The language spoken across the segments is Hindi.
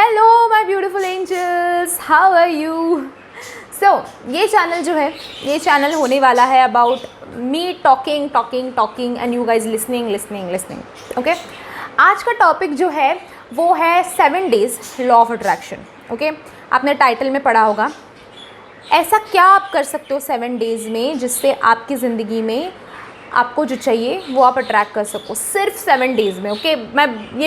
Hello my beautiful angels, how are you? So ये चैनल जो है, ये चैनल होने वाला है about me talking and you guys listening. Okay, आज का टॉपिक जो है वो है 7 days law of attraction. Okay, आपने टाइटल में पढ़ा होगा. ऐसा क्या आप कर सकते हो 7 डेज़ में जिससे आपकी ज़िंदगी में आपको जो चाहिए वो आप अट्रैक्ट कर सको, सिर्फ 7 डेज़ में. ओके,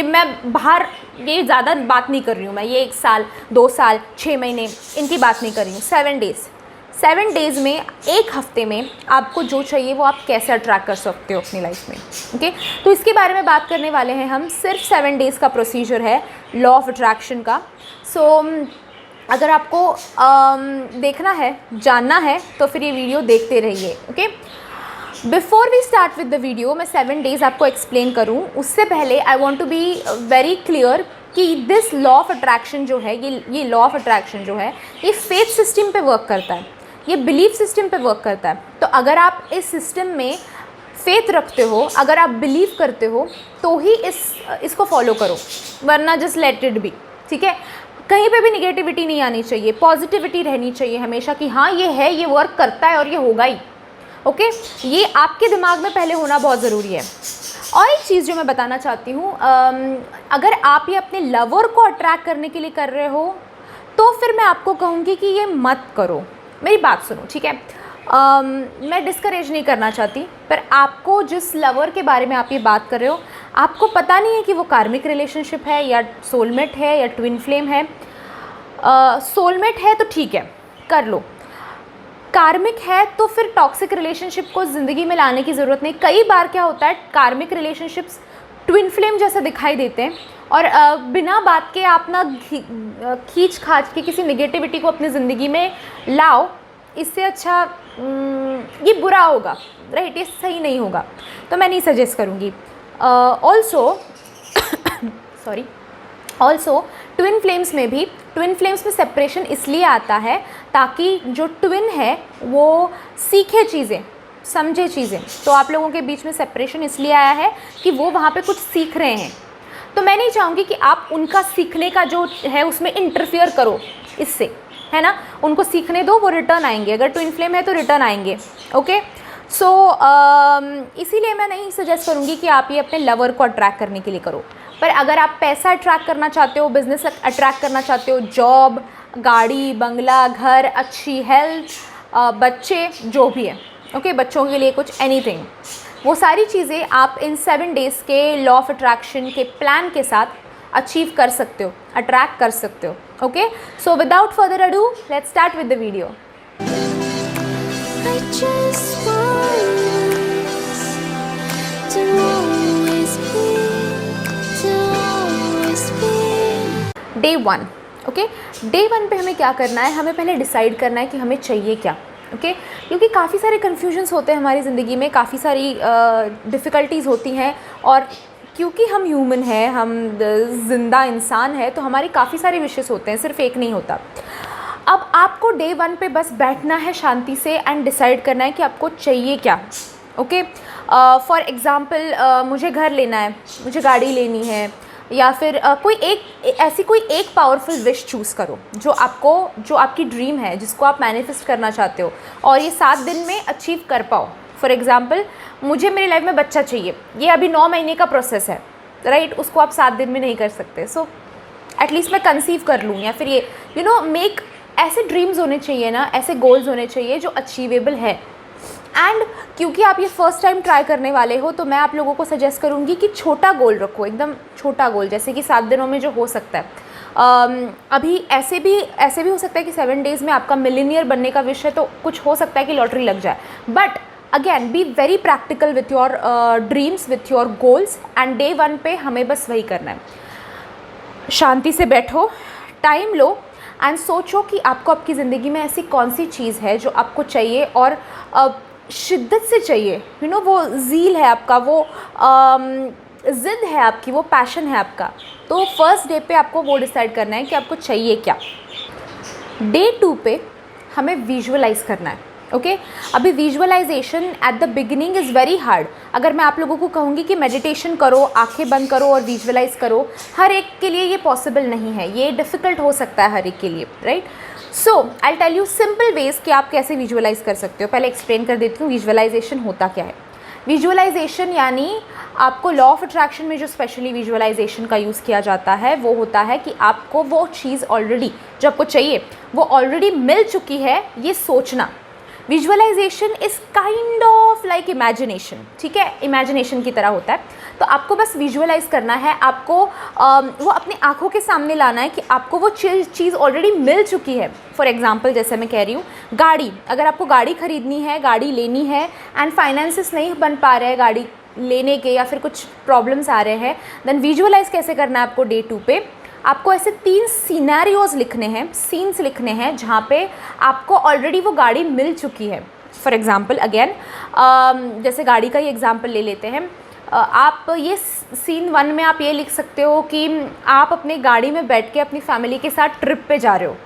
मैं बाहर ये ज़्यादा बात नहीं कर रही हूँ. मैं ये 1 साल 2 साल 6 महीने इनकी बात नहीं कर रही हूँ. 7 डेज़ में, 1 हफ्ते में आपको जो चाहिए वो आप कैसे अट्रैक्ट कर सकते हो अपनी लाइफ में. ओके, तो इसके बारे में बात करने वाले हैं हम. सिर्फ 7 डेज़ का प्रोसीजर है लॉ ऑफ अट्रैक्शन का. सो अगर आपको देखना है, जानना है, तो फिर ये वीडियो देखते रहिए. Okay, before we start with the video, मैं 7 डेज़ आपको एक्सप्लेन करूँ उससे पहले I want to be very clear कि दिस लॉ ऑफ अट्रैक्शन जो है, ये लॉ ऑफ अट्रैक्शन जो है, ये फेथ सिस्टम पे वर्क करता है, ये बिलीफ सिस्टम पे वर्क करता है. तो अगर आप इस सिस्टम में फेथ रखते हो, अगर आप बिलीव करते हो, तो ही इसको फॉलो करो, वरना जस्ट लेट इट बी. ठीक है, कहीं पे भी निगेटिविटी नहीं आनी चाहिए, पॉजिटिविटी रहनी चाहिए हमेशा कि हाँ ये है, ये वर्क करता है और ये होगा ही. ओके, ये आपके दिमाग में पहले होना बहुत ज़रूरी है. और एक चीज़ जो मैं बताना चाहती हूँ, अगर आप ये अपने लवर को अट्रैक्ट करने के लिए कर रहे हो तो फिर मैं आपको कहूँगी कि ये मत करो. मेरी बात सुनो, ठीक है? मैं डिस्करेज नहीं करना चाहती, पर आपको जिस लवर के बारे में आप ये बात कर रहे हो, आपको पता नहीं है कि वो कार्मिक रिलेशनशिप है या सोलमेट है या ट्विन फ्लेम है. सोलमेट है तो ठीक है, कर लो. कार्मिक है तो फिर टॉक्सिक रिलेशनशिप को ज़िंदगी में लाने की ज़रूरत नहीं. कई बार क्या होता है, कार्मिक रिलेशनशिप्स ट्विन फ्लेम जैसे दिखाई देते हैं और बिना बात के आप ना खींच खाच के किसी नेगेटिविटी को अपनी ज़िंदगी में लाओ. इससे अच्छा ये बुरा होगा, राइट? ये सही नहीं होगा, तो मैं नहीं सजेस्ट करूँगी. ऑल्सो ट्विन फ्लेम्स में सेपरेशन इसलिए आता है ताकि जो ट्विन है वो सीखे चीज़ें, समझे चीज़ें. तो आप लोगों के बीच में सेपरेशन इसलिए आया है कि वो वहाँ पे कुछ सीख रहे हैं. तो मैं नहीं चाहूँगी कि आप उनका सीखने का जो है उसमें इंटरफियर करो इससे, है ना? उनको सीखने दो, वो रिटर्न आएंगे. अगर ट्विन फ्लेम है तो रिटर्न आएंगे. ओके, सो इसीलिए मैं नहीं सजेस्ट करूँगी कि आप ये अपने लवर को अट्रैक्ट करने के लिए करो. पर अगर आप पैसा अट्रैक्ट करना चाहते हो, बिजनेस अट्रैक्ट करना चाहते हो, जॉब, गाड़ी, बंगला, घर, अच्छी हेल्थ, बच्चे, जो भी है, ओके, बच्चों के लिए कुछ एनीथिंग, वो सारी चीज़ें आप इन 7 डेज़ के लॉ ऑफ अट्रैक्शन के प्लान के साथ अचीव कर सकते हो, अट्रैक्ट कर सकते हो. Okay, so without further ado, let's start with the video. Day 1. Okay, day 1 पे हमें क्या करना है? हमें पहले डिसाइड करना है कि हमें चाहिए क्या. ओके, क्योंकि काफ़ी सारे कन्फ्यूजन्स होते हैं हमारी ज़िंदगी में, काफ़ी सारी डिफ़िकल्टीज़ होती हैं, और क्योंकि हम ह्यूमन हैं, हम ज़िंदा इंसान हैं, तो हमारे काफ़ी सारे विशेस होते हैं, सिर्फ एक नहीं होता. अब आपको डे 1 पे बस बैठना है शांति से एंड डिसाइड करना है कि आपको चाहिए क्या. ओके, फॉर एग्ज़ाम्पल, मुझे घर लेना है, मुझे गाड़ी लेनी है, या फिर कोई एक पावरफुल विश चूज़ करो जो आपकी ड्रीम है, जिसको आप मैनिफेस्ट करना चाहते हो और ये 7 दिन में अचीव कर पाओ. फॉर एग्ज़ाम्पल, मुझे मेरी लाइफ में बच्चा चाहिए, ये अभी 9 महीने का प्रोसेस है, राइट? उसको आप 7 दिन में नहीं कर सकते. सो एटलीस्ट मैं कंसीव कर लूँ, या फिर ये मेक ऐसे ड्रीम्स होने चाहिए ना, ऐसे गोल्स होने चाहिए जो अचीवेबल है. एंड क्योंकि आप ये फर्स्ट टाइम ट्राई करने वाले हो, तो मैं आप लोगों को सजेस्ट करूँगी कि छोटा गोल रखो, एकदम छोटा गोल, जैसे कि 7 दिनों में जो हो सकता है. अभी ऐसे भी हो सकता है कि 7 डेज़ में आपका मिलीनियर बनने का विश है, तो कुछ हो सकता है कि लॉटरी लग जाए. But again, be very practical with your dreams, with your goals. And day 1 पे हमें बस वही करना है. शांति से बैठो, टाइम लो एंड सोचो कि आपको आपकी ज़िंदगी में ऐसी कौन सी चीज़ है जो आपको चाहिए और शिद्दत से चाहिए. वो ज़ील है आपका, वो ज़िद है आपकी, वो पैशन है आपका. तो फर्स्ट डे पे आपको वो डिसाइड करना है कि आपको चाहिए क्या. डे 2 पे हमें विजुअलाइज़ करना है. ओके, अभी visualisation at the beginning is very hard. अगर मैं आप लोगों को कहूँगी कि मेडिटेशन करो, आंखें बंद करो और विजुअलाइज करो, हर एक के लिए ये पॉसिबल नहीं है, ये डिफ़िकल्ट हो सकता है हर एक के लिए, right. So I tell you simple ways कि आप कैसे विजुअलाइज कर सकते हो। पहले एक्सप्लेन कर देती हूँ विजुअलाइजेशन होता क्या है। विजुअलाइजेशन यानी आपको लॉ ऑफ अट्रैक्शन में जो स्पेशली विजुअलाइजेशन का यूज़ किया जाता है वो होता है कि आपको वो चीज़ ऑलरेडी जो आपको चाहिए वो ऑलरेडी मिल चुकी है, ये सोचना। Visualisation is kind of like imagination, ठीक है, इमेजिनेशन की तरह होता है। तो आपको बस विजुअलाइज करना है, आपको वो अपनी आंखों के सामने लाना है कि आपको वो चीज़ ऑलरेडी मिल चुकी है। फॉर एग्जांपल जैसे मैं कह रही हूँ गाड़ी, अगर आपको गाड़ी ख़रीदनी है, गाड़ी लेनी है एंड फाइनेंसेस नहीं बन पा रहे हैं गाड़ी लेने के या फिर कुछ प्रॉब्लम्स आ रहे हैं, देन विजुअलाइज कैसे करना है आपको डे 2 पे। आपको ऐसे 3 सिनेरियोज़ लिखने हैं, सीन्स लिखने हैं जहाँ पे आपको ऑलरेडी वो गाड़ी मिल चुकी है। फॉर एग्ज़ाम्पल अगेन जैसे गाड़ी का ही एग्ज़ाम्पल ले लेते हैं। आप ये सीन 1 में आप ये लिख सकते हो कि आप अपनी गाड़ी में बैठ के अपनी फैमिली के साथ ट्रिप पे जा रहे हो,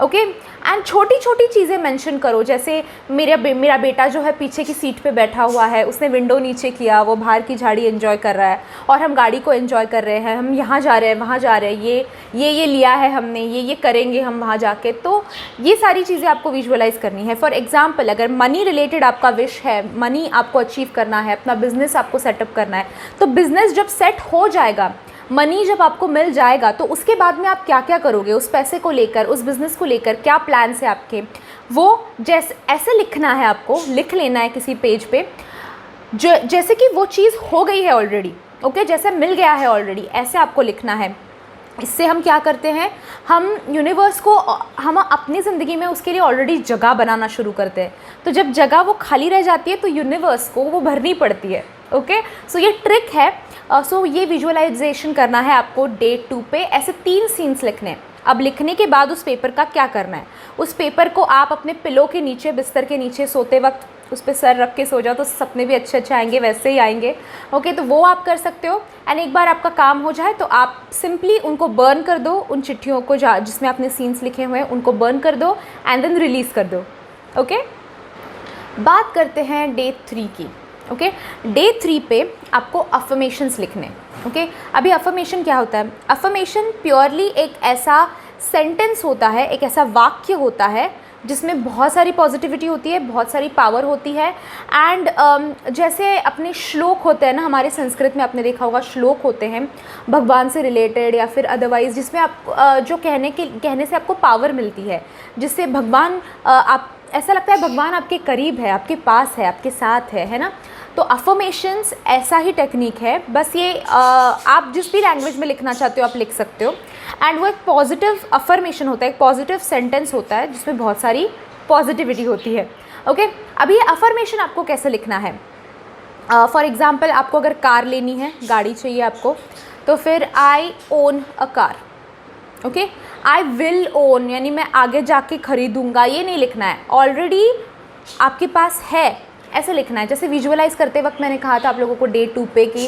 ओके। एंड छोटी छोटी चीज़ें मेंशन करो, जैसे मेरा बेटा जो है पीछे की सीट पे बैठा हुआ है, उसने विंडो नीचे किया, वो बाहर की झाड़ी एंजॉय कर रहा है और हम गाड़ी को एंजॉय कर रहे हैं, हम यहाँ जा रहे हैं, वहाँ जा रहे हैं, ये लिया है हमने, ये करेंगे हम वहाँ जाके। तो ये सारी चीज़ें आपको विजुअलाइज़ करनी है। फॉर एग्जाम्पल अगर मनी रिलेटेड आपका विश है, मनी आपको अचीव करना है, अपना बिज़नेस आपको सेटअप करना है, तो बिज़नेस जब सेट हो जाएगा, मनी जब आपको मिल जाएगा, तो उसके बाद में आप क्या क्या करोगे उस पैसे को लेकर, उस बिज़नेस को लेकर, क्या प्लान्स है आपके, वो जैसे ऐसे लिखना है, आपको लिख लेना है किसी पेज पे, जो जैसे कि वो चीज़ हो गई है ऑलरेडी, ओके, जैसे मिल गया है ऑलरेडी, ऐसे आपको लिखना है। इससे हम क्या करते हैं, हम यूनिवर्स को, हम अपनी ज़िंदगी में उसके लिए ऑलरेडी जगह बनाना शुरू करते हैं। तो जब जगह वो खाली रह जाती है तो यूनिवर्स को वो भरनी पड़ती है, ओके। सो ये ट्रिक है। सो ये विजुअलाइजेशन करना है आपको डे 2 पे। ऐसे 3 सीन्स लिखने हैं। अब लिखने के बाद उस पेपर का क्या करना है, उस पेपर को आप अपने पिलो के नीचे, बिस्तर के नीचे सोते वक्त उस पर सर रख के सो जाओ तो सपने भी अच्छे अच्छे आएंगे, वैसे ही आएंगे, ओके। तो वो आप कर सकते हो। एंड एक बार आपका काम हो जाए तो आप सिंपली उनको बर्न कर दो, उन चिट्ठियों को जिसमें आपने सीन्स लिखे हुए हैं उनको बर्न कर दो एंड देन रिलीज़ कर दो, ओके। बात करते हैं डे 3 की, ओके। डे 3 पे आपको अफर्मेशंस लिखने, ओके। अभी अफर्मेशन क्या होता है? अफर्मेशन प्योरली एक ऐसा सेंटेंस होता है, एक ऐसा वाक्य होता है जिसमें बहुत सारी पॉजिटिविटी होती है, बहुत सारी पावर होती है। एंड जैसे अपने श्लोक होते हैं ना, हमारे संस्कृत में आपने देखा होगा श्लोक होते हैं भगवान से रिलेटेड या फिर अदरवाइज़, जिसमें आप जो कहने से आपको पावर मिलती है, जिससे भगवान आप ऐसा लगता है भगवान आपके करीब है, आपके पास है, आपके साथ है ना। तो अफर्मेशंस ऐसा ही टेक्निक है, बस ये आप जिस भी लैंग्वेज में लिखना चाहते हो आप लिख सकते हो। एंड वो एक पॉजिटिव अफर्मेशन होता है, एक पॉजिटिव सेंटेंस होता है जिसमें बहुत सारी पॉजिटिविटी होती है, ओके। अब ये अफर्मेशन आपको कैसे लिखना है? फॉर एग्ज़ाम्पल आपको अगर कार लेनी है, गाड़ी चाहिए आपको, तो फिर I own a car, okay. I will own यानी मैं आगे जाके ख़रीदूँगा, ये नहीं लिखना है, ऑलरेडी आपके पास है, ऐसे लिखना है। जैसे विजुअलाइज़ करते वक्त मैंने कहा था आप लोगों को डे 2 पे कि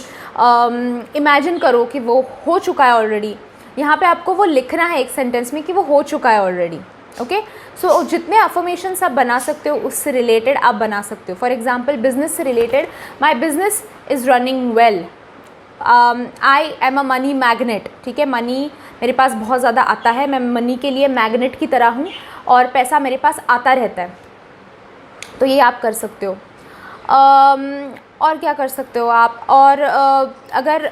इमेजिन करो कि वो हो चुका है ऑलरेडी। यहाँ पे आपको वो लिखना है एक सेंटेंस में कि वो हो चुका है ऑलरेडी, ओके। सो जितने अफर्मेशंस आप बना सकते हो उससे रिलेटेड आप बना सकते हो। फॉर एग्जांपल बिजनेस से related, my business is running well, I am a money magnet, ठीक है, मनी मेरे पास बहुत ज़्यादा आता है, मैं मनी के लिए मैग्नेट की तरह हूँ और पैसा मेरे पास आता रहता है। तो ये आप कर सकते हो। और क्या कर सकते हो आप? और अगर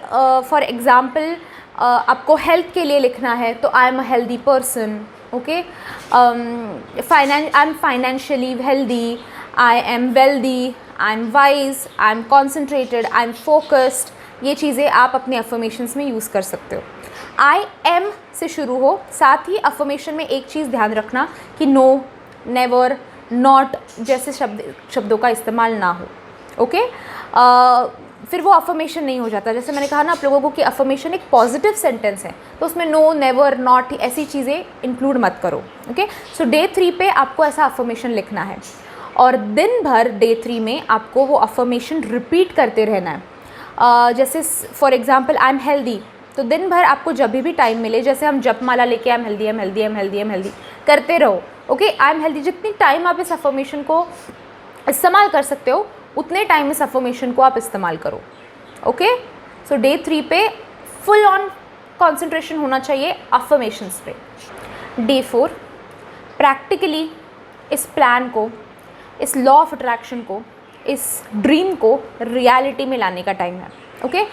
फॉर एग्ज़ाम्पल आपको हेल्थ के लिए लिखना है तो I am a healthy person, okay. I am financially healthy, I am wealthy, I am wise, I am concentrated, I am focused. ये चीज़ें आप अपने अफर्मेशंस में यूज़ कर सकते हो। आई एम से शुरू हो, साथ ही अफर्मेशन में एक चीज़ ध्यान रखना कि नो, नेवर, नॉट जैसे शब्दों का इस्तेमाल ना हो, ओके। फिर वो अफर्मेशन नहीं हो जाता। जैसे मैंने कहा ना आप लोगों को कि अफर्मेशन एक पॉजिटिव सेंटेंस है, तो उसमें नो, नेवर, नॉट ऐसी चीज़ें इंक्लूड मत करो, ओके। सो डे 3 पे आपको ऐसा अफर्मेशन लिखना है और दिन भर डे 3 में आपको वो अफर्मेशन रिपीट करते रहना है। जैसे for example I am healthy, तो दिन भर आपको जब भी टाइम मिले, जैसे हम जपमाला लेके I am healthy, I am healthy, I am healthy, I am healthy करते रहो, ओके। आई एम हेल्दी, जितनी टाइम आप इस अफर्मेशन को इस्तेमाल कर सकते हो उतने टाइम इस अफर्मेशन को आप इस्तेमाल करो। ओके, सो डे 3 पे फुल ऑन कंसंट्रेशन होना चाहिए अफर्मेशंस पे। डे 4 प्रैक्टिकली इस प्लान को, इस लॉ ऑफ अट्रैक्शन को, इस ड्रीम को रियलिटी में लाने का टाइम है। ओके,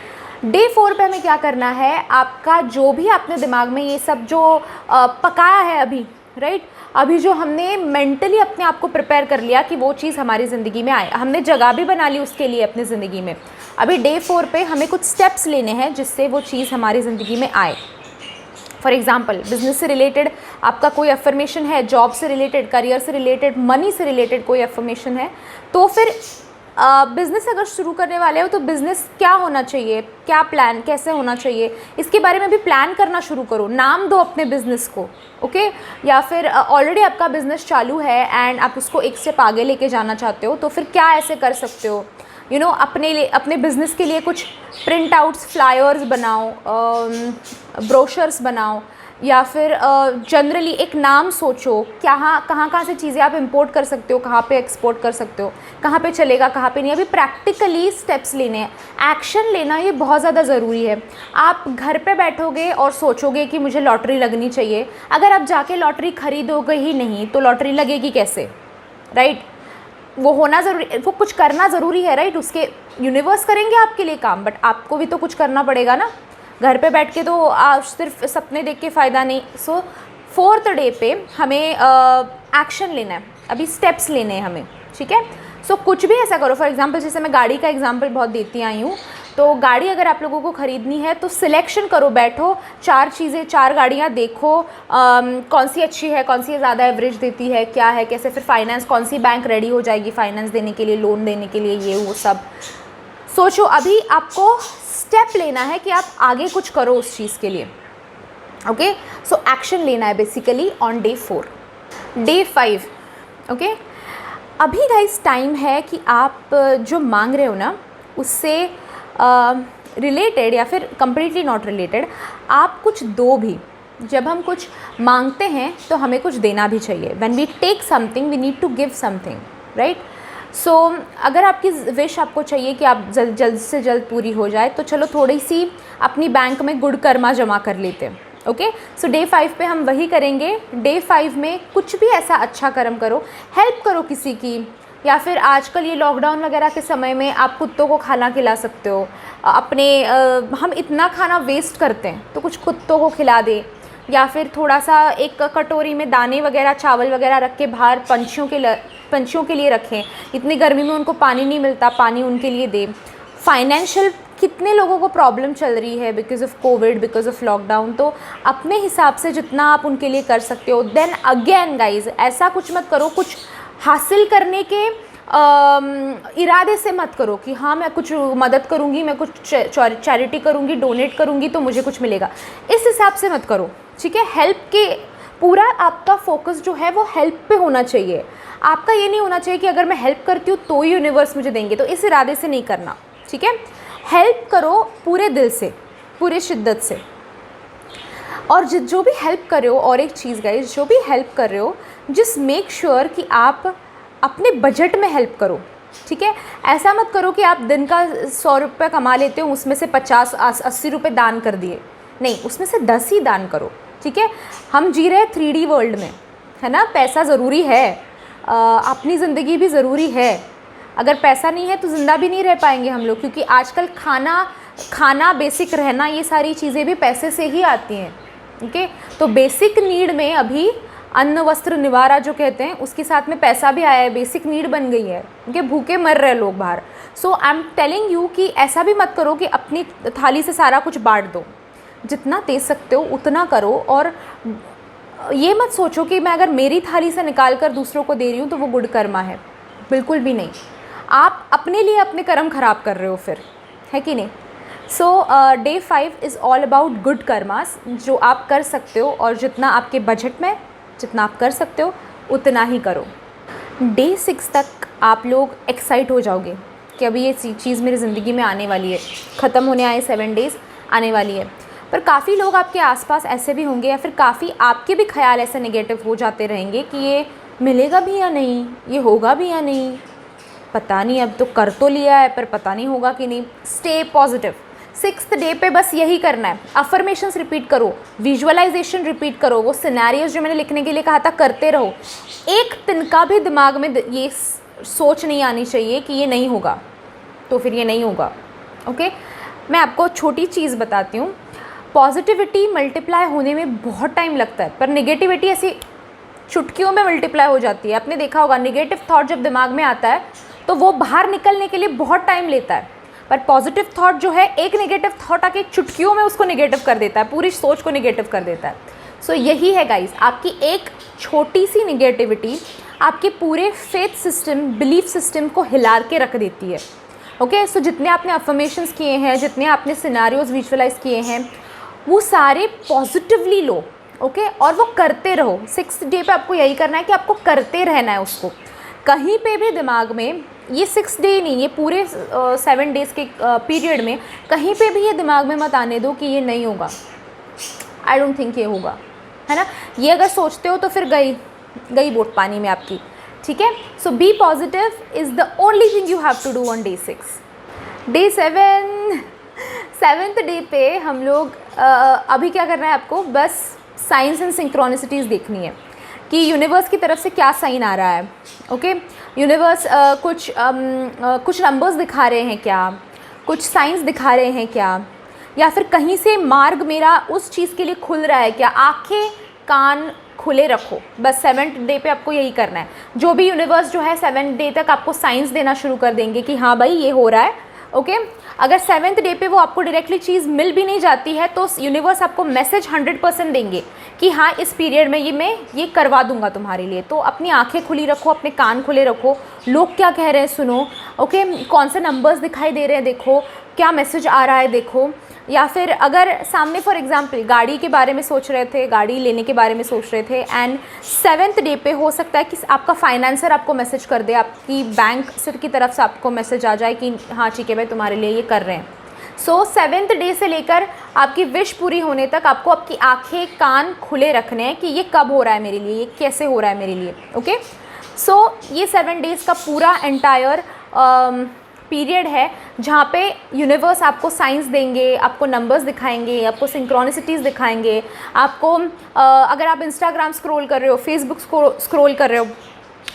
डे 4 पे हमें क्या करना है, आपका जो भी आपने दिमाग में ये सब जो पकाया है अभी, राइट, अभी जो हमने मेंटली अपने आप को प्रिपेयर कर लिया कि वो चीज़ हमारी ज़िंदगी में आए, हमने जगह भी बना ली उसके लिए अपनी ज़िंदगी में। अभी डे 4 पे हमें कुछ स्टेप्स लेने हैं जिससे वो चीज़ हमारी ज़िंदगी में आए। फॉर एग्जाम्पल, बिजनेस से रिलेटेड आपका कोई अफर्मेशन है, जॉब से रिलेटेड, करियर से रिलेटेड, मनी से रिलेटेड कोई अफर्मेशन है, तो फिर बिज़नेस अगर शुरू करने वाले हो तो बिज़नेस क्या होना चाहिए, क्या प्लान कैसे होना चाहिए, इसके बारे में भी प्लान करना शुरू करो। नाम दो अपने बिज़नेस को। ओके, या फिर ऑलरेडी आपका बिज़नेस चालू है एंड आप उसको एक स्टेप आगे लेके जाना चाहते हो, तो फिर क्या ऐसे कर सकते हो, अपने बिज़नेस के लिए कुछ प्रिंट आउट्स, फ्लायर्स बनाओ, ब्रोशर्स बनाओ, या फिर जनरली एक नाम सोचो, कहाँ से चीज़ें आप इंपोर्ट कर सकते हो, कहाँ पे एक्सपोर्ट कर सकते हो, कहाँ पे चलेगा, कहाँ पे नहीं। अभी प्रैक्टिकली स्टेप्स लेने हैं, एक्शन लेना ये बहुत ज़्यादा ज़रूरी है। आप घर पे बैठोगे और सोचोगे कि मुझे लॉटरी लगनी चाहिए, अगर आप जाके लॉटरी खरीदोगे ही नहीं तो लॉटरी लगेगी कैसे, राइट? वो होना ज़रूरी, वो कुछ करना ज़रूरी है, राइट? उसके यूनिवर्स करेंगे आपके लिए काम, बट आपको भी तो कुछ करना पड़ेगा ना। घर पे बैठ के तो आप सिर्फ सपने देख के फ़ायदा नहीं। सो 4th डे पे हमें एक्शन लेना है, अभी स्टेप्स लेने हैं हमें, ठीक है? सो कुछ भी ऐसा करो। फॉर एग्जांपल, जैसे मैं गाड़ी का एग्जांपल बहुत देती आई हूँ, तो गाड़ी अगर आप लोगों को ख़रीदनी है तो सिलेक्शन करो, बैठो, 4 गाड़ियाँ देखो, कौन सी अच्छी है, कौन सी ज़्यादा एवरेज देती है, क्या है, कैसे, फिर फाइनेंस, कौन सी बैंक रेडी हो जाएगी फाइनेंस देने के लिए, लोन देने के लिए, ये वो सब सोचो। अभी आपको स्टेप लेना है कि आप आगे कुछ करो उस चीज़ के लिए। ओके, सो एक्शन लेना है basically on day 4। Day 5, okay, अभी गाइस टाइम है कि आप जो मांग रहे हो ना उससे रिलेटेड या फिर कम्प्लीटली नॉट रिलेटेड, आप कुछ दो भी। जब हम कुछ मांगते हैं तो हमें कुछ देना भी चाहिए। When we take something we need to give something, right? So अगर आपकी विश आपको चाहिए कि आप जल्द से जल्द पूरी हो जाए, तो चलो थोड़ी सी अपनी बैंक में गुड कर्मा जमा कर लेते हैं। ओके, सो डे 5 पे हम वही करेंगे। डे 5 में कुछ भी ऐसा अच्छा कर्म करो, हेल्प करो किसी की, या फिर आजकल ये लॉकडाउन वगैरह के समय में आप कुत्तों को खाना खिला सकते हो। हम इतना खाना वेस्ट करते हैं तो कुछ कुत्तों को खिला दे, या फिर थोड़ा सा एक कटोरी में दाने वगैरह, चावल वगैरह रख के बाहर पंछियों के लिए रखें। इतनी गर्मी में उनको पानी नहीं मिलता, पानी उनके लिए दे। फाइनेंशियल कितने लोगों को प्रॉब्लम चल रही है because of Covid, because of lockdown, तो अपने हिसाब से जितना आप उनके लिए कर सकते हो। देन अगेन गाइज, ऐसा कुछ मत करो, कुछ हासिल करने के इरादे से मत करो कि हाँ मैं कुछ मदद करूँगी, मैं कुछ चैरिटी करूँगी, डोनेट करूँगी तो मुझे कुछ मिलेगा, इस हिसाब से मत करो, ठीक है? हेल्प के पूरा आपका फोकस जो है वो हेल्प पे होना चाहिए। आपका ये नहीं होना चाहिए कि अगर मैं हेल्प करती हूँ तो ही यूनिवर्स मुझे देंगे, तो इस इरादे से नहीं करना, ठीक है? हेल्प करो पूरे दिल से, पूरे शिद्दत से। और जो भी हेल्प कर रहे हो, और एक चीज़ गाइस, जो भी हेल्प कर रहे हो जस्ट मेक श्योर कि आप अपने बजट में हेल्प करो, ठीक है? ऐसा मत करो कि आप दिन का 100 रुपये कमा लेते हो, उसमें से 50-80 रुपये दान कर दिए, नहीं, उसमें से 10 ही दान करो, ठीक है? हम जी रहे हैं 3D वर्ल्ड में, है ना? पैसा ज़रूरी है, अपनी ज़िंदगी भी ज़रूरी है। अगर पैसा नहीं है तो ज़िंदा भी नहीं रह पाएंगे हम लोग, क्योंकि आजकल खाना बेसिक रहना, ये सारी चीज़ें भी पैसे से ही आती हैं। ओके, तो बेसिक नीड में अभी अन्न वस्त्र निवारा जो कहते हैं, उसके साथ में पैसा भी आया है, बेसिक नीड बन गई है, क्योंकि भूखे मर रहे लोग बाहर। सो आई एम टेलिंग यू कि ऐसा भी मत करो कि अपनी थाली से सारा कुछ बांट दो, जितना दे सकते हो उतना करो। और ये मत सोचो कि मैं अगर मेरी थाली से निकाल कर दूसरों को दे रही हूँ तो वो गुड कर्मा है, बिल्कुल भी नहीं। आप अपने लिए अपने कर्म खराब कर रहे हो फिर, है कि नहीं? So day 5 is all about good karmas, जो आप कर सकते हो, और जितना आपके बजट में, जितना आप कर सकते हो उतना ही करो। डे 6 तक आप लोग एक्साइट हो जाओगे कि अभी ये चीज़ मेरी ज़िंदगी में आने वाली है, ख़त्म होने आए 7 डेज़ आने वाली है। पर काफ़ी लोग आपके आसपास ऐसे भी होंगे, या फिर काफ़ी आपके भी ख्याल ऐसे नेगेटिव हो जाते रहेंगे कि ये मिलेगा भी या नहीं, ये होगा भी या नहीं, पता नहीं, अब तो कर तो लिया है पर पता नहीं होगा कि नहीं। Stay positive. 6th डे पे बस यही करना है, अफर्मेशंस रिपीट करो, विजुअलाइजेशन रिपीट करो, वो सिनेरियोज जो मैंने लिखने के लिए कहा था करते रहो। एक तिनका भी दिमाग में ये सोच नहीं आनी चाहिए कि ये नहीं होगा, तो फिर ये नहीं होगा। ओके, मैं आपको छोटी चीज़ बताती हूँ। पॉजिटिविटी मल्टीप्लाई होने में बहुत टाइम लगता है, पर नेगेटिविटी ऐसी चुटकियों में मल्टीप्लाई हो जाती है। आपने देखा होगा, नेगेटिव थॉट जब दिमाग में आता है तो वो बाहर निकलने के लिए बहुत टाइम लेता है, पर पॉजिटिव थॉट जो है, एक नेगेटिव थॉट आके चुटकियों में उसको नेगेटिव कर देता है, पूरी सोच को नेगेटिव कर देता है। सो यही है गाइस, आपकी एक छोटी सी नेगेटिविटी आपके पूरे फेथ सिस्टम, बिलीफ सिस्टम को हिला के रख देती है। ओके, सो जितने आपने अफर्मेशंस किए हैं, जितने आपने सिनेरियोज विजुअलाइज किए हैं, वो सारे पॉजिटिवली लो। ओके, और वो करते रहो। 6th डे पे आपको यही करना है कि आपको करते रहना है उसको। कहीं पे भी दिमाग में, ये 6 डे नहीं, ये पूरे 7 डेज़ के पीरियड में कहीं पे भी ये दिमाग में मत आने दो कि ये नहीं होगा, आई डोंट थिंक ये होगा, है ना। ये अगर सोचते हो तो फिर गई बोट पानी में आपकी। ठीक है, so be positive is the only thing you have to do on day 6। Day 7th day पे हम लोग अभी क्या करना है आपको, बस साइंस एंड सिंक्रोनिसिटीज़ देखनी है कि यूनिवर्स की तरफ से क्या साइन आ रहा है। ओके, यूनिवर्स कुछ नंबर्स दिखा रहे हैं क्या, कुछ साइंस दिखा रहे हैं क्या, या फिर कहीं से मार्ग मेरा उस चीज़ के लिए खुल रहा है क्या। आंखें कान खुले रखो, बस 7th डे पे आपको यही करना है। जो भी यूनिवर्स जो है 7th डे तक आपको साइंस देना शुरू कर देंगे कि हाँ भाई ये हो रहा है। ओके, अगर 7th डे पे वो आपको डायरेक्टली चीज़ मिल भी नहीं जाती है तो यूनिवर्स आपको मैसेज 100% देंगे कि हाँ इस पीरियड में मैं ये करवा दूंगा तुम्हारे लिए। तो अपनी आंखें खुली रखो, अपने कान खुले रखो, लोग क्या कह रहे हैं सुनो। ओके, कौन से नंबर्स दिखाई दे रहे हैं देखो, क्या मैसेज आ रहा है देखो। या फिर अगर सामने फॉर एग्जांपल गाड़ी के बारे में सोच रहे थे, गाड़ी लेने के बारे में सोच रहे थे, एंड 7th डे पे हो सकता है कि आपका फाइनेंसर आपको मैसेज कर दे, आपकी बैंक से की तरफ से आपको मैसेज आ जाए कि हाँ ठीक है भाई तुम्हारे लिए ये कर रहे हैं। सो 7th डे से लेकर आपकी विश पूरी होने तक आपको आपकी आंखें कान खुले रखने हैं कि ये कब हो रहा है मेरे लिए, ये कैसे हो रहा है मेरे लिए। ओके, सो ये 7 डेज़ का पूरा एंटायर पीरियड है जहाँ पे यूनिवर्स आपको साइंस देंगे, आपको नंबर्स दिखाएंगे, आपको सिंक्रोनिसिटीज़ दिखाएंगे। आपको अगर आप इंस्टाग्राम स्क्रॉल कर रहे हो, फेसबुक स्क्रॉल कर रहे हो,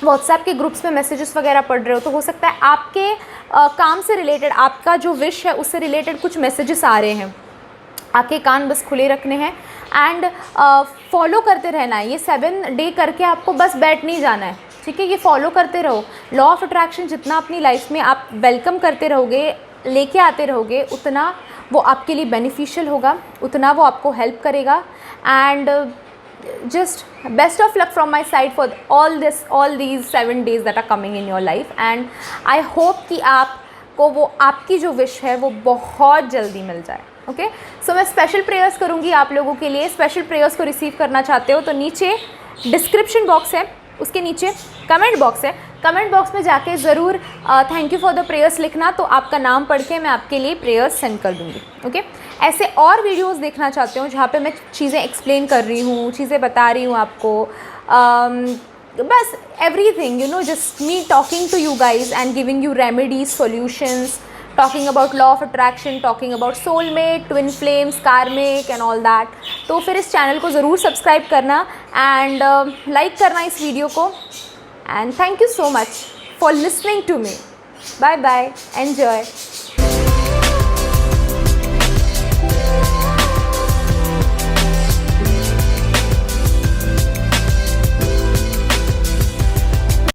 व्हाट्सएप के ग्रुप्स में मैसेजेस वगैरह पढ़ रहे हो, तो हो सकता है आपके काम से रिलेटेड, आपका जो विश है उससे रिलेटेड कुछ मैसेजेस आ रहे हैं। आंखें कान बस खुले रखने हैं एंड फॉलो करते रहना है। ये 7 डे करके आपको बस बैठ नहीं जाना है, ठीक है, ये फॉलो करते रहो। लॉ ऑफ अट्रैक्शन जितना अपनी लाइफ में आप वेलकम करते रहोगे, लेके आते रहोगे, उतना वो आपके लिए बेनिफिशियल होगा, उतना वो आपको हेल्प करेगा। And just best of luck from my side for all these 7 days that are coming in your life, and I hope कि आपको वो आपकी जो विश है वो बहुत जल्दी मिल जाए। ओके, सो मैं स्पेशल प्रेयर्स करूँगी आप लोगों के लिए। स्पेशल प्रेयर्स को रिसीव करना चाहते हो तो नीचे डिस्क्रिप्शन बॉक्स है, उसके नीचे कमेंट बॉक्स है, कमेंट बॉक्स में जाके ज़रूर thank you for the prayers लिखना, तो आपका नाम पढ़ के मैं आपके लिए प्रेयर्स सेंड कर दूँगी। ओके, ऐसे और वीडियोस देखना चाहते हो जहाँ पे मैं चीज़ें एक्सप्लेन कर रही हूँ, चीज़ें बता रही हूँ आपको, बस everything you know, just me talking to you guys and giving you remedies, solutions, talking about law of attraction, talking about soulmate, twin flames, karmic and all that। तो फिर इस चैनल को ज़रूर सब्सक्राइब करना एंड लाइक करना इस वीडियो को। And thank you so much for listening to me. Bye bye, enjoy.